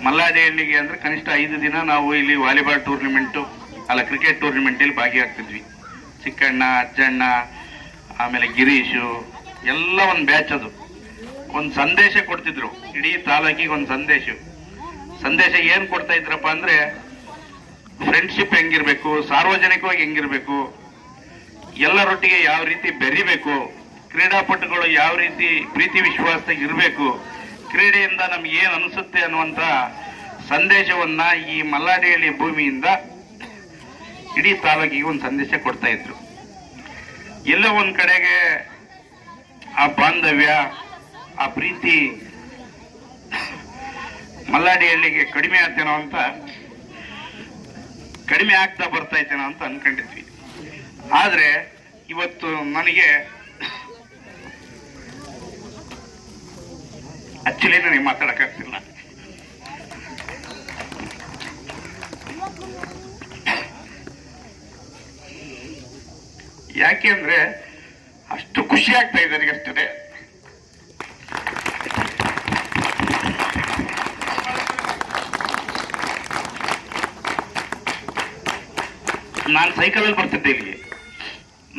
[SPEAKER 4] ಮಲ್ಲಾಡಿಹಳ್ಳಿಗೆ ಅಂದರೆ ಕನಿಷ್ಠ 5 ದಿನ ನಾವು ಇಲ್ಲಿ ವಾಲಿಬಾಲ್ ಟೂರ್ನಿಮೆಂಟು ಕ್ರಿಕೆಟ್ ಟೂರ್ನಿಮೆಂಟಲ್ಲಿ ಭಾಗಿಯಾಗ್ತಿದ್ವಿ. ಚಿಕ್ಕಣ್ಣ, ಅಜ್ಜಣ್ಣ, ಆಮೇಲೆ ಗಿರೀಶು ಎಲ್ಲ ಒಂದು ಬ್ಯಾಚ್. ಅದು ಒಂದು ಸಂದೇಶ ಕೊಡ್ತಿದ್ರು, ಇಡೀ ತಾಲೂಕಿಗೆ ಒಂದು ಸಂದೇಶ ಏನು ಕೊಡ್ತಾ ಇದ್ರಪ್ಪ ಅಂದರೆ, ಫ್ರೆಂಡ್ಶಿಪ್ ಹೆಂಗಿರ್ಬೇಕು, ಸಾರ್ವಜನಿಕವಾಗಿ ಹೆಂಗಿರ್ಬೇಕು, ಎಲ್ಲರೊಟ್ಟಿಗೆ ಯಾವ ರೀತಿ ಬೆರಿಬೇಕು, ಕ್ರೀಡಾಪಟುಗಳು ಯಾವ ರೀತಿ ಪ್ರೀತಿ ವಿಶ್ವಾಸದಾಗ ಇರಬೇಕು, ಕ್ರೀಡೆಯಿಂದ ನಮ್ಗೆ ಏನು ಅನಿಸುತ್ತೆ ಅನ್ನುವಂಥ ಸಂದೇಶವನ್ನ ಈ ಮಲ್ಲಾಡಿಹಳ್ಳಿ ಭೂಮಿಯಿಂದ ಇಡೀ ತಾಲೂಕಿಗೆ ಒಂದು ಸಂದೇಶ ಕೊಡ್ತಾ ಇದ್ರು. ಎಲ್ಲ ಒಂದ್ ಕಡೆಗೆ ಆ ಬಾಂಧವ್ಯ, ಆ ಪ್ರೀತಿ ಮಲ್ಲಾಡಿಹಳ್ಳಿಗೆ ಕಡಿಮೆ ಆಗ್ತಾ ಬರ್ತೈತೇನೋ ಅಂತ ಅನ್ಕೊಂಡಿದ್ವಿ. ಆದ್ರೆ ಇವತ್ತು ನನಗೆ ಆಕ್ಚುಲಿ ನನಗೆ ಮಾತಾಡಕ್ಕಾಗ್ತಿಲ್ಲ. ಯಾಕೆ ಅಂದ್ರೆ ಅಷ್ಟು ಖುಷಿ ಆಗ್ತಾ ಇದೆ ನನಗಷ್ಟೇ. ನಾನು ಸೈಕಲಲ್ಲಿ ಬರ್ತಿದ್ದೆ ಇಲ್ಲಿ.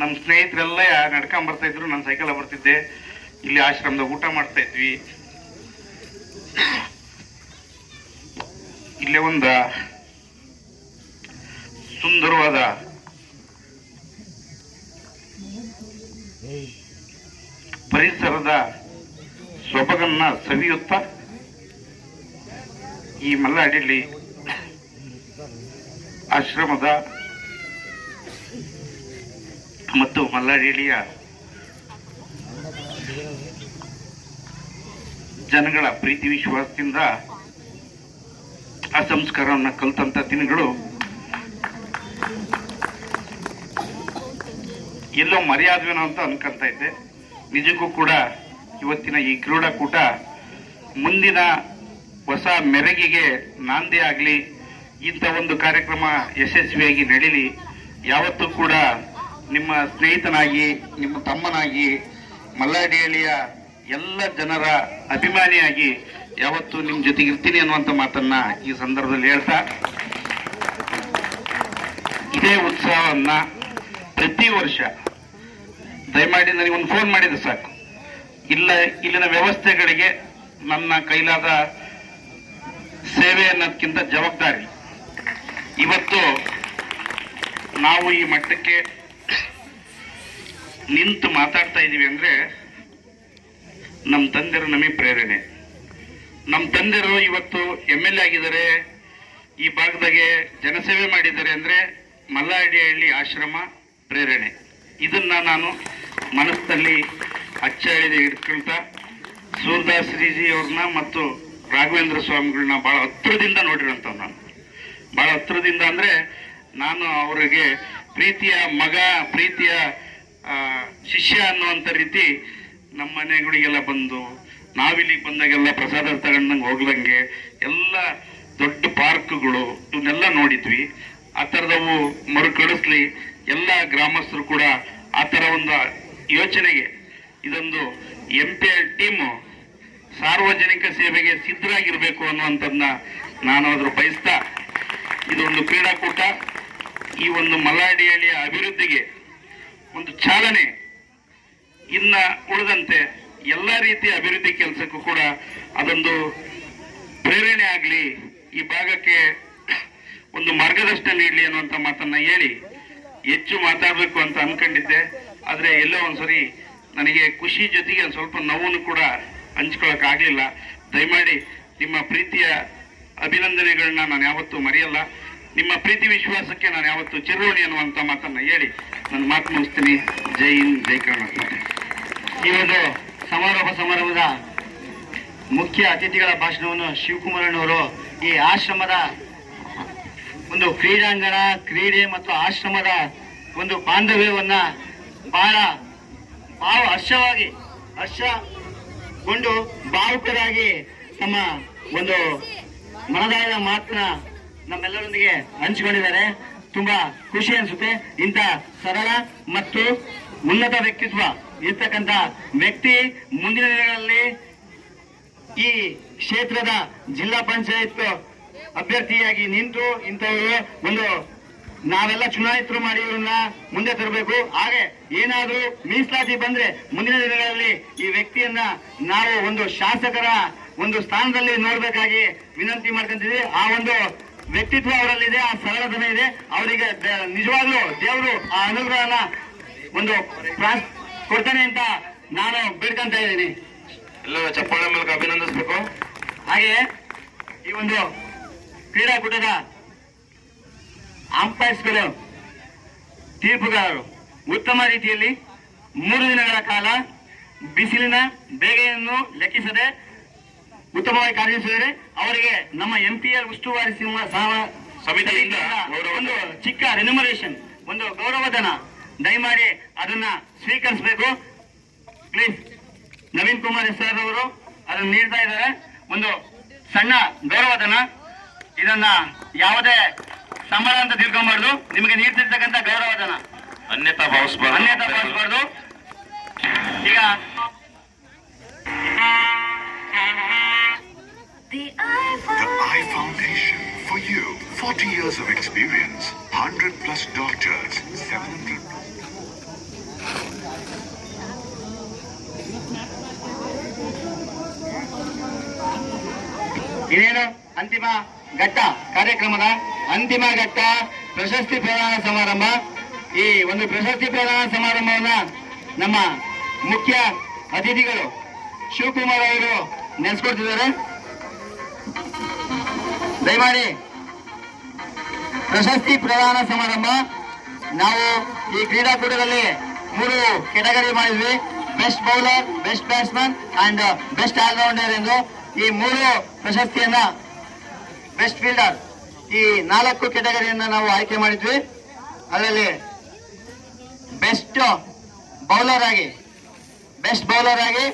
[SPEAKER 4] ನಮ್ಮ ಸ್ನೇಹಿತರೆಲ್ಲ ನಡ್ಕೊಂಡ್ ಬರ್ತಾ ಇದ್ರು, ನಾನು ಸೈಕಲ್ ಬರ್ತಿದ್ದೆ. ಇಲ್ಲಿ ಆಶ್ರಮದ ಊಟ ಮಾಡ್ತಾ ಇದ್ವಿ. ಇಲ್ಲೇ ಒಂದು ಸುಂದರವಾದ ಪರಿಸರದ ಸೊಬಗನ್ನ ಸವಿಯುತ್ತಾ ಈ ಮಲ್ಲಾಡಿಹಳ್ಳಿ ಆಶ್ರಮದ ಮತ್ತು ಮಲ್ಲಾಡಿಹಳ್ಳಿಯ ಜನಗಳ ಪ್ರೀತಿ ವಿಶ್ವಾಸದಿಂದ ಆ ಸಂಸ್ಕಾರವನ್ನು ಕಲಿತಂತ ದಿನಗಳು ಎಲ್ಲೋ ಮರೆಯಾದ್ವೇನೋ ಅಂತ ಅನ್ಕೊಂತ ಇದ್ದೆ. ನಿಜಕ್ಕೂ ಕೂಡ ಇವತ್ತಿನ ಈ ಕ್ರೀಡಾಕೂಟ ಮುಂದಿನ ಹೊಸ ಮೆರಗಿಗೆ ನಾಂದಿ ಆಗಲಿ, ಇಂಥ ಒಂದು ಕಾರ್ಯಕ್ರಮ ಯಶಸ್ವಿಯಾಗಿ ನಡೀಲಿ. ಯಾವತ್ತೂ ಕೂಡ ನಿಮ್ಮ ಸ್ನೇಹಿತನಾಗಿ, ನಿಮ್ಮ ತಮ್ಮನಾಗಿ, ಮಲ್ಲಾಡಿಹಳ್ಳಿಯ ಎಲ್ಲ ಜನರ ಅಭಿಮಾನಿಯಾಗಿ ಯಾವತ್ತೂ ನಿಮ್ಮ ಜೊತೆಗೆ ಇರ್ತೀನಿ ಅನ್ನುವಂಥ ಮಾತನ್ನ ಈ ಸಂದರ್ಭದಲ್ಲಿ ಹೇಳ್ತಾ, ಇದೇ ಉತ್ಸಾಹವನ್ನ ಪ್ರತಿ ವರ್ಷ ದಯಮಾಡಿ ನನಗೆ ಒಂದು ಫೋನ್ ಮಾಡಿದ್ರೆ ಸಾಕು. ಇಲ್ಲಿನ ವ್ಯವಸ್ಥೆಗಳಿಗೆ ನನ್ನ ಕೈಲಾದ ಸೇವೆ ಅನ್ನೋದಕ್ಕಿಂತ ಜವಾಬ್ದಾರಿ. ಇವತ್ತು ನಾವು ಈ ಮಟ್ಟಕ್ಕೆ ನಿಂತು ಮಾತಾಡ್ತಾ ಇದ್ದೀವಿ ಅಂದ್ರೆ ನಮ್ಮ ತಂದೆರು ನಮಗೆ ಪ್ರೇರಣೆ. ನಮ್ಮ ತಂದೆರು ಇವತ್ತು MLA ಆಗಿದ್ದಾರೆ, ಈ ಭಾಗದಾಗೆ ಜನಸೇವೆ ಮಾಡಿದ್ದಾರೆ ಅಂದ್ರೆ ಮಲ್ಲಾಡಿಹಳ್ಳಿ ಆಶ್ರಮ ಪ್ರೇರಣೆ. ಇದನ್ನ ನಾನು ಮನಸ್ಸಿನಲ್ಲಿ ಅಚ್ಚಳಿದೆ ಇಟ್ಕೊಳ್ತಾ, ಸೂರ್ದಾಸ್ ಶ್ರೀಜಿ ಅವ್ರನ್ನ ಮತ್ತು ರಾಘವೇಂದ್ರ ಸ್ವಾಮಿಗಳನ್ನ ಬಹಳ ಹತ್ತಿರದಿಂದ ನೋಡಿರೋಂಥವ್. ನಾನು ಬಹಳ ಹತ್ತಿರದಿಂದ ಅಂದ್ರೆ ನಾನು ಅವರಿಗೆ ಪ್ರೀತಿಯ ಮಗ, ಪ್ರೀತಿಯ ಶಿಷ್ಯ ಅನ್ನುವಂಥ ರೀತಿ ನಮ್ಮ ಮನೆಗಳಿಗೆಲ್ಲ ಬಂದು, ನಾವಿಲ್ಲಿಗೆ ಬಂದಾಗೆಲ್ಲ ಪ್ರಸಾದ ತಗೊಂಡಂಗೆ ಹೋಗ್ಲಂಗೆ ಎಲ್ಲ ದೊಡ್ಡ ಪಾರ್ಕ್ಗಳು ಇವನ್ನೆಲ್ಲ ನೋಡಿದ್ವಿ. ಆ ಥರದವು ಮರುಕಳಿಸ್ಲಿ, ಎಲ್ಲ ಗ್ರಾಮಸ್ಥರು ಕೂಡ ಆ ಥರ ಒಂದು ಯೋಚನೆಗೆ ಇದೊಂದು MPL ಟೀಮು ಸಾರ್ವಜನಿಕ ಸೇವೆಗೆ ಸಿದ್ಧರಾಗಿರ್ಬೇಕು ಅನ್ನುವಂಥದ್ದನ್ನ ನಾನು ಅದ್ರ ಬಯಸ್ತಾ, ಇದೊಂದು ಕ್ರೀಡಾಕೂಟ ಈ ಒಂದು ಮಲ್ಲಾಡಿಹಳ್ಳಿಯ ಅಭಿವೃದ್ಧಿಗೆ ಒಂದು ಚಾಲನೆ, ಇನ್ನ ಉಳಿದಂತೆ ಎಲ್ಲ ರೀತಿಯ ಅಭಿವೃದ್ಧಿ ಕೆಲಸಕ್ಕೂ ಕೂಡ ಅದೊಂದು ಪ್ರೇರಣೆ ಆಗಲಿ, ಈ ಭಾಗಕ್ಕೆ ಒಂದು ಮಾರ್ಗದರ್ಶನ ನೀಡಲಿ ಅನ್ನುವಂಥ ಮಾತನ್ನ ಹೇಳಿ ಹೆಚ್ಚು ಮಾತಾಡಬೇಕು ಅಂತ ಅನ್ಕೊಂಡಿದ್ದೆ. ಆದ್ರೆ ಎಲ್ಲೋ ಒಂದ್ಸರಿ ನನಗೆ ಖುಷಿ ಜೊತೆಗೆ ಒಂದು ಸ್ವಲ್ಪ ನೋವನ್ನು ಕೂಡ ಹಂಚ್ಕೊಳಕ್ ಆಗ್ಲಿಲ್ಲ. ದಯಮಾಡಿ ನಿಮ್ಮ ಪ್ರೀತಿಯ ಅಭಿನಂದನೆಗಳನ್ನ ನಾನು ಯಾವತ್ತೂ ಮರೆಯಲ್ಲ. ನಿಮ್ಮ ಪ್ರೀತಿ ವಿಶ್ವಾಸಕ್ಕೆ ನಾನು ಯಾವತ್ತೂ ಚಿರೋಣಿ ಅನ್ನುವಂಥ ಮಾತನ್ನ ಹೇಳಿ ನನ್ನ ಮಾತು ಮುಗಿಸ್ತೀನಿ. ಜೈ ಹಿಂದ್, ಜೈ ಕರ್ನಾಟಕ.
[SPEAKER 1] ಈ ಒಂದು ಸಮಾರಂಭದ ಮುಖ್ಯ ಅತಿಥಿಗಳ ಭಾಷಣವನ್ನು ಶಿವಕುಮಾರಣ್ಣವರು ಈ ಆಶ್ರಮದ ಒಂದು ಕ್ರೀಡಾಂಗಣ, ಕ್ರೀಡೆ ಮತ್ತು ಆಶ್ರಮದ ಒಂದು ಬಾಂಧವ್ಯವನ್ನ ಬಹಳ ಹರ್ಷಗೊಂಡು ಭಾವುಕರಾಗಿ ತಮ್ಮ ಒಂದು ಮನದಾಳದ ಮಾತನ್ನ ನಮ್ಮೆಲ್ಲರೊಂದಿಗೆ ಹಂಚಿಕೊಂಡಿದ್ದಾರೆ. ತುಂಬಾ ಖುಷಿ ಅನ್ಸುತ್ತೆ. ಇಂಥ ಸರಳ ಮತ್ತು ಉನ್ನತ ವ್ಯಕ್ತಿತ್ವ ಇರ್ತಕ್ಕಂಥ ವ್ಯಕ್ತಿ ಮುಂದಿನ ದಿನಗಳಲ್ಲಿ ಈ ಕ್ಷೇತ್ರದ ಜಿಲ್ಲಾ ಪಂಚಾಯತ್ ಅಭ್ಯರ್ಥಿಯಾಗಿ ನಿಂತು ಇಂಥವರು ಒಂದು ನಾವೆಲ್ಲ ಚುನಾಯಿತರು ಮಾಡಿ ಇವ್ರನ್ನ ಮುಂದೆ ತರಬೇಕು. ಹಾಗೆ ಏನಾದ್ರೂ ಮೀಸಲಾತಿ ಬಂದ್ರೆ ಮುಂದಿನ ದಿನಗಳಲ್ಲಿ ಈ ವ್ಯಕ್ತಿಯನ್ನ ನಾವು ಒಂದು ಶಾಸಕರ ಒಂದು ಸ್ಥಾನದಲ್ಲಿ ನೋಡ್ಬೇಕಾಗಿ ವಿನಂತಿ ಮಾಡ್ಕೊಂತಿದ್ವಿ. ಆ ಒಂದು ವ್ಯಕ್ತಿತ್ವ ಅವರಲ್ಲಿದೆ, ಆ ಸರಳತನ ಇದೆ. ಅವರಿಗೆ ನಿಜವಾಗ್ಲೂ ದೇವರು ಆ ಅನುಗ್ರಹನ ಒಂದು ಕೊಡ್ತಾನೆ ಅಂತ ನಾನು ಬೇಡ್ಕೊಂತ ಇದ್ದೀನಿ.
[SPEAKER 4] ಎಲ್ಲರೂ ಚಪ್ಪಾಳೆ ಮೂಲಕ ಅಭಿನಂದಿಸಬೇಕು.
[SPEAKER 1] ಹಾಗೆ ಈ ಒಂದು ಕ್ರೀಡಾಕೂಟದ ಅಂಪೈರ್ಸ್ಗಳು, ತೀರ್ಪುಗಾರರು ಉತ್ತಮ ರೀತಿಯಲ್ಲಿ 3 ದಿನಗಳ ಕಾಲ ಬಿಸಿಲಿನ ಬೇಗೆಯನ್ನು ಲೆಕ್ಕಿಸದೆ ಉತ್ತಮವಾಗಿ ಕಾರ್ಯನಿರ್ವಹಿಸಿದರೆ ಅವರಿಗೆ ನಮ್ಮ MPL ಉಸ್ತುವಾರಿ ಸಮಿತಿಯಿಂದ ಒಂದು ಚಿಕ್ಕ ರೆನ್ಯುಮರೇಷನ್, ಒಂದು ಗೌರವಧನ ದಯಮಾಡಿ ಅದನ್ನ ಸ್ವೀಕರಿಸಬೇಕು ಪ್ಲೀಸ್. ನವೀನ್ ಕುಮಾರ್ ಸರ್ ಅವರು ಅದನ್ನು ನೀಡ್ತಾ ಇದ್ದಾರೆ. ಒಂದು ಸಣ್ಣ ಗೌರವಧನ, ಇದನ್ನ ಯಾವುದೇ ಸಂಬಳ ಅಂತ ತಿಳ್ಕೊಂಬಾರ್ದು, ನಿಮಗೆ ನೀಡ್ತಿರ್ತಕ್ಕಂಥ ಗೌರವಧನ,
[SPEAKER 4] ಅನ್ಯತಾ ಭಾವಿಸಬಾರ್ದು.
[SPEAKER 1] ಈಗ
[SPEAKER 2] The Eye
[SPEAKER 5] The Eye Foundation. For you, 40 years of experience, 100 plus doctors, 700.
[SPEAKER 1] ಇನ್ನೇನು ಅಂತಿಮ ಘಟ್ಟ, ಕಾರ್ಯಕ್ರಮದ ಅಂತಿಮ ಘಟ್ಟ ಪ್ರಶಸ್ತಿ ಪ್ರದಾನ ಸಮಾರಂಭ. ಈ ಒಂದು ಪ್ರಶಸ್ತಿ ಪ್ರದಾನ ಸಮಾರಂಭವನ್ನ ನಮ್ಮ ಮುಖ್ಯ ಅತಿಥಿಗಳು ಶಿವಕುಮಾರ್ ಅವರು ನಡೆಸ್ಕೊಡ್ತಿದ್ದಾರೆ. ದಯಮಾಡಿ ಪ್ರಶಸ್ತಿ ಪ್ರದಾನ ಸಮಾರಂಭ. ನಾವು ಈ ಕ್ರೀಡಾಕೂಟದಲ್ಲಿ 3 ಕೆಟಗರಿ ಮಾಡಿದ್ವಿ, best bowler, best batsman and best all rounder ಎಂದು. ಈ 3 ಪ್ರಶಸ್ತಿಯನ್ನ, ಬೆಸ್ಟ್ ಫೀಲ್ಡರ್, ಈ 4 ಕೆಟಗರಿಯನ್ನ ನಾವು ಆಯ್ಕೆ ಮಾಡಿದ್ವಿ. ಅದರಲ್ಲಿ ಬೆಸ್ಟ್ ಬೌಲರ್ ಆಗಿ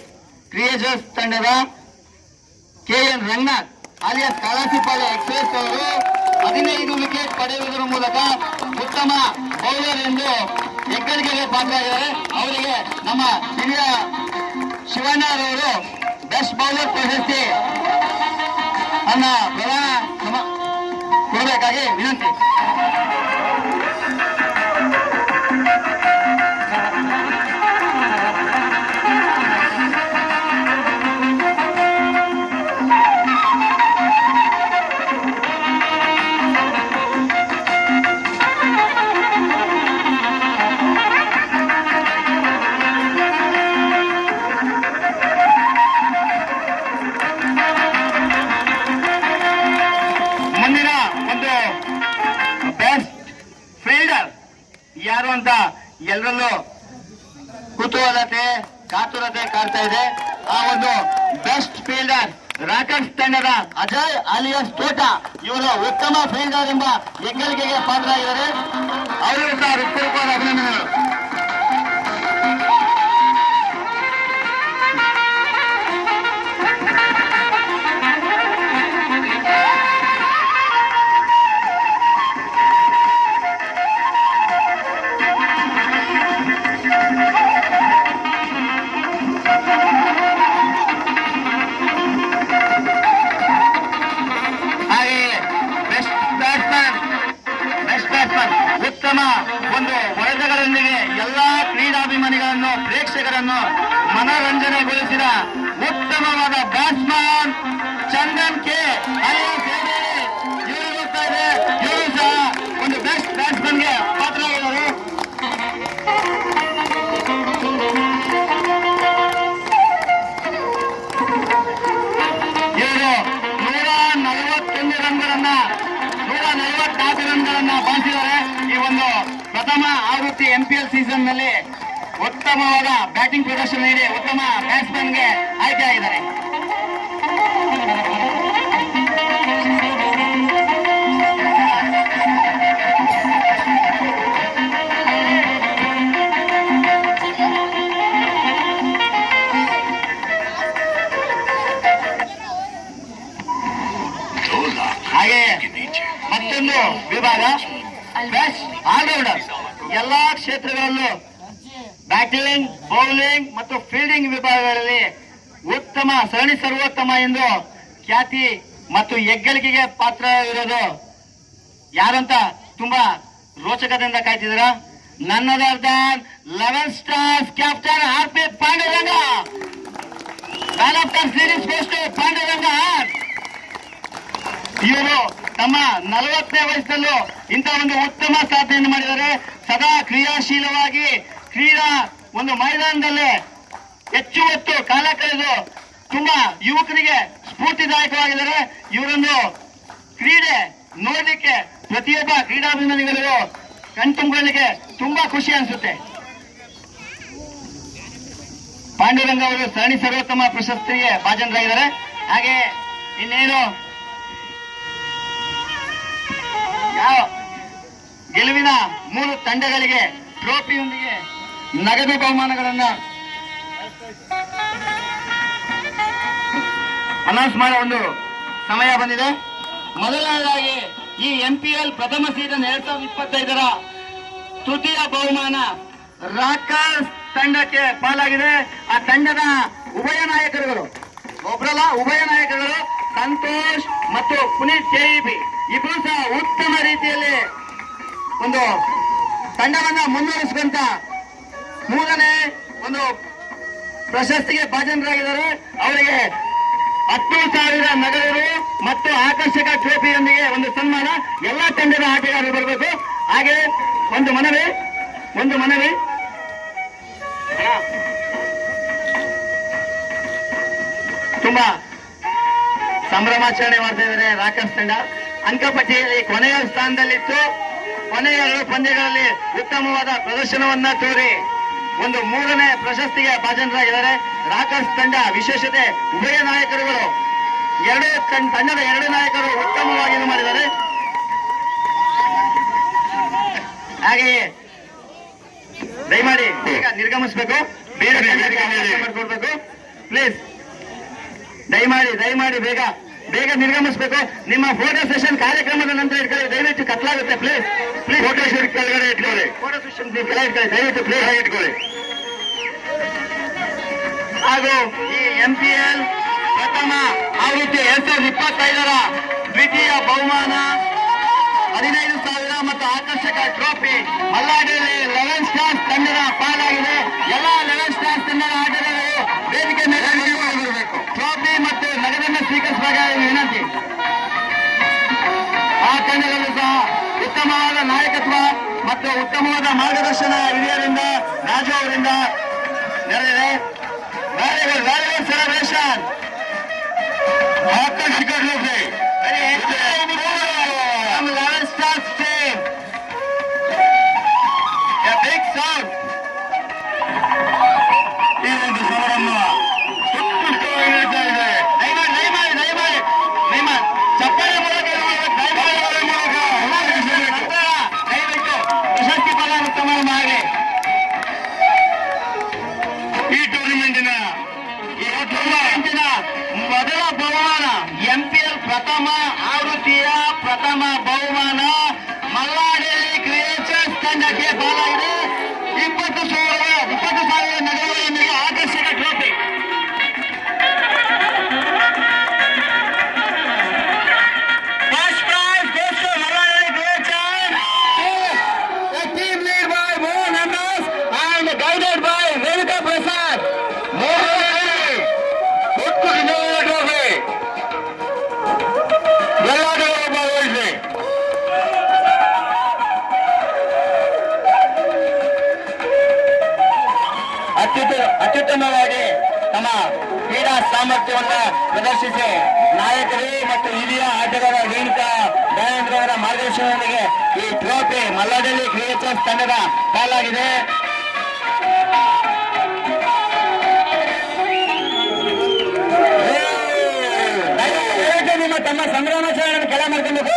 [SPEAKER 1] ಕ್ರಿಯೇಟರ್ಸ್ ತಂಡದ KN ರಂಗನಾಥ್ ಅಲಿಯಾಸ್ ಕಾಲಾಸಿಪಾಳ್ಯ ಎಕ್ಸ್ಪ್ರೆಸ್ ಅವರು 15 ವಿಕೆಟ್ ಪಡೆಯುವುದರ ಮೂಲಕ ಉತ್ತಮ ಬೌಲರ್ ಎಂದು ಹೆಗ್ಗಳಿಕೆಗೆ ಪಾತ್ರರಾಗಿದ್ದಾರೆ. ಅವರಿಗೆ ನಮ್ಮ ಹಿರಿಯ ಶಿವಣ್ಣರವರು ಬೆಸ್ಟ್ ಬೌಲರ್ ಪ್ರಶಸ್ತಿ ಅನ್ನ ಪ್ರದಾನ ಕೊಡಬೇಕಾಗಿ ವಿನಂತಿ. ಮುಂದಿನ ಒಂದು ಬೆಸ್ಟ್ ಫೀಲ್ಡರ್ ಯಾರು ಅಂತ ಎಲ್ಲರಲ್ಲೂ ಕುತೂಹಲತೆ, ಕಾತುರತೆ ಕಾಡ್ತಾ ಇದೆ. ಆ ಒಂದು ಬೆಸ್ಟ್ ಫೀಲ್ಡರ್ ರಾಕರ್ಸ್ ತಂಡದ ಅಜಯ್ ಅಲಿಯಾಸ್ ತೋಟ, ಇವರು ಉತ್ತಮ ಫೀಲ್ಡರ್ ಎಂಬ ಹೆಗ್ಗಳಿಕೆಗೆ ಪಾತ್ರರಾಗಿದ್ದಾರೆ. ಅವರಿಗೂ ಸಹ ಹೃತ್ಪೂರ್ವಕವಾದ ಅಭಿನಂದನೆಗಳು. ಉತ್ತಮ ಒಂದು ಹೊಡೆತಗಳೊಂದಿಗೆ ಎಲ್ಲಾ ಕ್ರೀಡಾಭಿಮಾನಿಗಳನ್ನು, ಪ್ರೇಕ್ಷಕರನ್ನು ಮನೋರಂಜನೆಗೊಳಿಸಿದ ಉತ್ತಮವಾದ ಬ್ಯಾಟ್ಸ್ಮನ್ ಚಂದನ್ ಕೆ. ಇವರು ಹೋಗ್ತಾ ಇದೆ, ಇವರು ಸಹ ಒಂದು ಬೆಸ್ಟ್ ಬ್ಯಾಟ್ಸ್ಮನ್ಗೆ ಪಾತ್ರರಾಗಿದ್ದಾರೆ. ಇವರು 141 ರನ್ಗಳನ್ನ ಬಾರಿಸಿದ್ದಾರೆ. ಈ ಒಂದು ಪ್ರಥಮ ಆವೃತ್ತಿ MPL ಸೀಸನ್ ನಲ್ಲಿ ಉತ್ತಮವಾದ ಬ್ಯಾಟಿಂಗ್ ಪ್ರದರ್ಶನ ನೀಡಿ ಉತ್ತಮ ಬ್ಯಾಟ್ಸ್ಮನ್ಗೆ ಆಯ್ಕೆಯಾಗಿದ್ದಾರೆ. ಹಾಗೆ ಮತ್ತೊಂದು ವಿಭಾಗ ಬೆಸ್ಟ್ ಆಲ್ರೌಂಡರ್. ಎಲ್ಲಾ ಕ್ಷೇತ್ರಗಳಲ್ಲೂ ಬ್ಯಾಟಿಂಗ್, ಬೌಲಿಂಗ್ ಮತ್ತು ಫೀಲ್ಡಿಂಗ್ ವಿಭಾಗಗಳಲ್ಲಿ ಉತ್ತಮ, ಸರಣಿ ಸರ್ವೋತ್ತಮ ಎಂದು ಖ್ಯಾತಿ ಮತ್ತು ಹೆಗ್ಗಳಿಕೆಗೆ ಪಾತ್ರವಿರೋದು ಯಾರಂತ ತುಂಬಾ ರೋಚಕತೆಯಿಂದ ಕಾಯ್ತಿದ್ದೀರಾ. None other than 11 stars captain RP Pandurang. Man of the series goes to Pandurang. ಇವರು ತಮ್ಮ 40ನೇ ವಯಸ್ಸಲ್ಲೂ ಇಂಥ ಒಂದು ಉತ್ತಮ ಸಾಧನೆಯನ್ನು ಮಾಡಿದ್ದಾರೆ. ಸದಾ ಕ್ರಿಯಾಶೀಲವಾಗಿ ಕ್ರೀಡಾ ಒಂದು ಮೈದಾನದಲ್ಲೇ ಹೆಚ್ಚು ಹೊತ್ತು ಕಾಲ ಕಳೆದು ತುಂಬಾ ಯುವಕರಿಗೆ ಸ್ಫೂರ್ತಿದಾಯಕವಾಗಿದ್ದಾರೆ. ಇವರನ್ನು ಕ್ರೀಡೆ ನೋಡಲಿಕ್ಕೆ ಪ್ರತಿಯೊಬ್ಬ ಕ್ರೀಡಾಭಿಮಾನಿಗಳಿಗೂ ಕಣ್ತುಂಬಿಕೊಳ್ಳಲಿಕ್ಕೆ ತುಂಬಾ ಖುಷಿ ಅನಿಸುತ್ತೆ. ಪಾಂಡುರಂಗ ಅವರು ಸರಣಿ ಸರ್ವೋತ್ತಮ ಪ್ರಶಸ್ತಿಗೆ ಭಾಜನರಾಗಿದ್ದಾರೆ. ಹಾಗೆ ಇನ್ನೇನು ಯಾವ ಗೆಲುವಿನ 3 ತಂಡಗಳಿಗೆ ಟ್ರೋಫಿಯೊಂದಿಗೆ ನಗದು ಬಹುಮಾನಗಳನ್ನ ಅನೌನ್ಸ್ ಮಾಡೋ ಒಂದು ಸಮಯ ಬಂದಿದೆ. ಮೊದಲನೇದಾಗಿ ಈ MPL ಪ್ರಥಮ ಸೀಸನ್ 2025ರ ತೃತೀಯ ಬಹುಮಾನ ರಾಕರ್ಸ್ ತಂಡಕ್ಕೆ ಪಾಲಾಗಿದೆ. ಆ ತಂಡದ ಉಭಯ ನಾಯಕರುಗಳು ಉಭಯ ನಾಯಕರುಗಳು ಸಂತೋಷ್ ಮತ್ತು ಪುನೀತ್ JEB ಇಬ್ಬರು ಸಹ ಉತ್ತಮ ರೀತಿಯಲ್ಲಿ ಒಂದು ತಂಡವನ್ನ ಮುನ್ನಡೆಸುವಂತ 3ನೇ ಒಂದು ಪ್ರಶಸ್ತಿಗೆ ಭಾಜನರಾಗಿದ್ದಾರೆ. ಅವರಿಗೆ 10,000 ನಗದು ಮತ್ತು ಆಕರ್ಷಕ ಟ್ರೋಫಿಯೊಂದಿಗೆ ಒಂದು ಸನ್ಮಾನ. ಎಲ್ಲಾ ತಂಡದ ಆಟಗಾರರು ಬರಬೇಕು. ಹಾಗೆ ಒಂದು ಮನವಿ ತುಂಬಾ ಸಂಭ್ರಮಾಚರಣೆ ಮಾಡ್ತಾ ಇದ್ದಾರೆ ರಾಕರ್ಸ್ ತಂಡ. ಅಂಕಪಟ್ಟಿಯಲ್ಲಿ ಕೊನೆಯ ಸ್ಥಾನದಲ್ಲಿತ್ತು. ಕೊನೆಯ 2 ಪಂದ್ಯಗಳಲ್ಲಿ ಉತ್ತಮವಾದ ಪ್ರದರ್ಶನವನ್ನ ತೋರಿ ಒಂದು 3ನೇ ಪ್ರಶಸ್ತಿಗೆ ಭಾಜನರಾಗಿದ್ದಾರೆ. ರಾಕರ್ಸ್ ತಂಡ ವಿಶೇಷತೆ ಉಭಯ ನಾಯಕರುಗಳು ತಂಡದ 2 ನಾಯಕರು ಉತ್ತಮವಾಗಿ ಇದು ಮಾಡಿದ್ದಾರೆ. ಹಾಗೆಯೇ ದಯಮಾಡಿ ಬೇಗ ನಿರ್ಗಮಿಸಬೇಕು, ಬೇರೆ ಮಾಡ್ಕೊಡ್ಬೇಕು ಪ್ಲೀಸ್. ದಯಮಾಡಿ ಬೇಗ ನಿರ್ಗಮಿಸಬೇಕು. ನಿಮ್ಮ ಫೋಟೋ ಸೆಷನ್ ಕಾರ್ಯಕ್ರಮದ ನಂತರ ಇಟ್ಕೊಳ್ಳಿ. ದಯವಿಟ್ಟು ಕತ್ಲಾಗುತ್ತೆ ಪ್ಲೀಸ್. ಫೋಟೋ ಶೂಟ್ ಕೆಳಗಡೆ ಇಟ್ಕೊಳ್ಳಿ. ಫೋಟೋ ಸೆಷನ್ ಕೆಳಗೆ ಇಟ್ಕೊಳ್ಳಿ. ದಯವಿಟ್ಟು ಪ್ಲೀಸ್ ಇಟ್ಕೊಳ್ಳಿ. ಹಾಗೂ ಈ MPL ಪ್ರಥಮ ಆವೃತ್ತಿ 2025ರ ದ್ವಿತೀಯ ಬಹುಮಾನ 15,000 ಮತ್ತು ಆಕರ್ಷಕ ಟ್ರೋಫಿ ಮಲ್ಲಾಡಿಯಲ್ಲಿ 11 ಸ್ಟಾರ್ಸ್ ತಂಡದ ಪಾಲಾಗಿದೆ. ಎಲ್ಲ 11 ಸ್ಟಾರ್ಸ್ ತಂಡದ ಆಟಗಾರರು ವೇದಿಕೆ ಮೇಲೆ ಬರಬೇಕು. ಟ್ರೋಫಿ ಮತ್ತು ನಗದನ್ನು ಸ್ವೀಕರಿಸಬೇಕಾದ ವಿನಂತಿ. ಆ ತಂಡದಲ್ಲೂ ಸಹ ಉತ್ತಮವಾದ ನಾಯಕತ್ವ ಮತ್ತು ಉತ್ತಮವಾದ ಮಾರ್ಗದರ್ಶನ ಹಿರಿಯರಿಂದ ರಾಜು ಅವರಿಂದ ನಡೆದಿದೆ. Very good celebration. ಆಕರ್ಷಕ trophy 11 stars team. Big sound. ಈ ಒಂದು ಸಮಾರಂಭ ಉತ್ಕೃಷ್ಟವಾಗಿ ನಡೀತಾ ಇದೆ. ದಯಮಾಡಿ ಚಪ್ಪಾಳೆ ಮೂಲಕ ದಯವಿಟ್ಟು ಪ್ರಶಸ್ತಿ ಪ್ರದಾನ ಸಮಾರಂಭ ಆಗಲಿ. ಈ ಟೂರ್ನಿಮೆಂಟಿನ ಮೊದಲ ಬಹುಮಾನ MPL ಪ್ರಥಮ ಆವೃತ್ತಿಯ ಪ್ರಥಮ ಬಹುಮಾನ ಮಲ್ಲಾಡಿಯಲ್ಲಿ ಕ್ರಿಯೇಚರ್ಸ್ ತಂಡಕ್ಕೆ ಪಾಲಾಗಿದೆ. 20,000 ನಗರಗಳೊಂದಿಗೆ ಆಕರ್ಷಕ trophy. First prize goes to Malladi creatures. Team lead by Mohan Hannas and guided by Renuka Prasad. Trophy ಎಲ್ಲರೂ ಭಾಗವಹಿಸಿ. ಅತ್ಯುತ್ತಮವಾಗಿ ತಮ್ಮ ಕ್ರೀಡಾ ಸಾಮರ್ಥ್ಯವನ್ನು ಪ್ರದರ್ಶಿಸಿ ನಾಯಕರು ಮತ್ತು ಹಿರಿಯ ಆಟಗಾರ ರೇಣುಕಾ ದಯಾನಂದ್ರ ಅವರ ಮಾರ್ಗದರ್ಶನದೊಂದಿಗೆ ಈ ಟ್ರೋಫಿ ಮಲ್ಲಾಡಳ್ಳಿ ಕ್ರಿಯೇಚರ್ಸ್ ತಂಡದ ಪಾಲಾಗಿದೆ. ನಿಮ್ಮ ತಮ್ಮ ಸಂಭ್ರಮಾಚರಣೆಯನ್ನು ಕೆಳ ಮಾಡ್ಕೊಬೇಕು.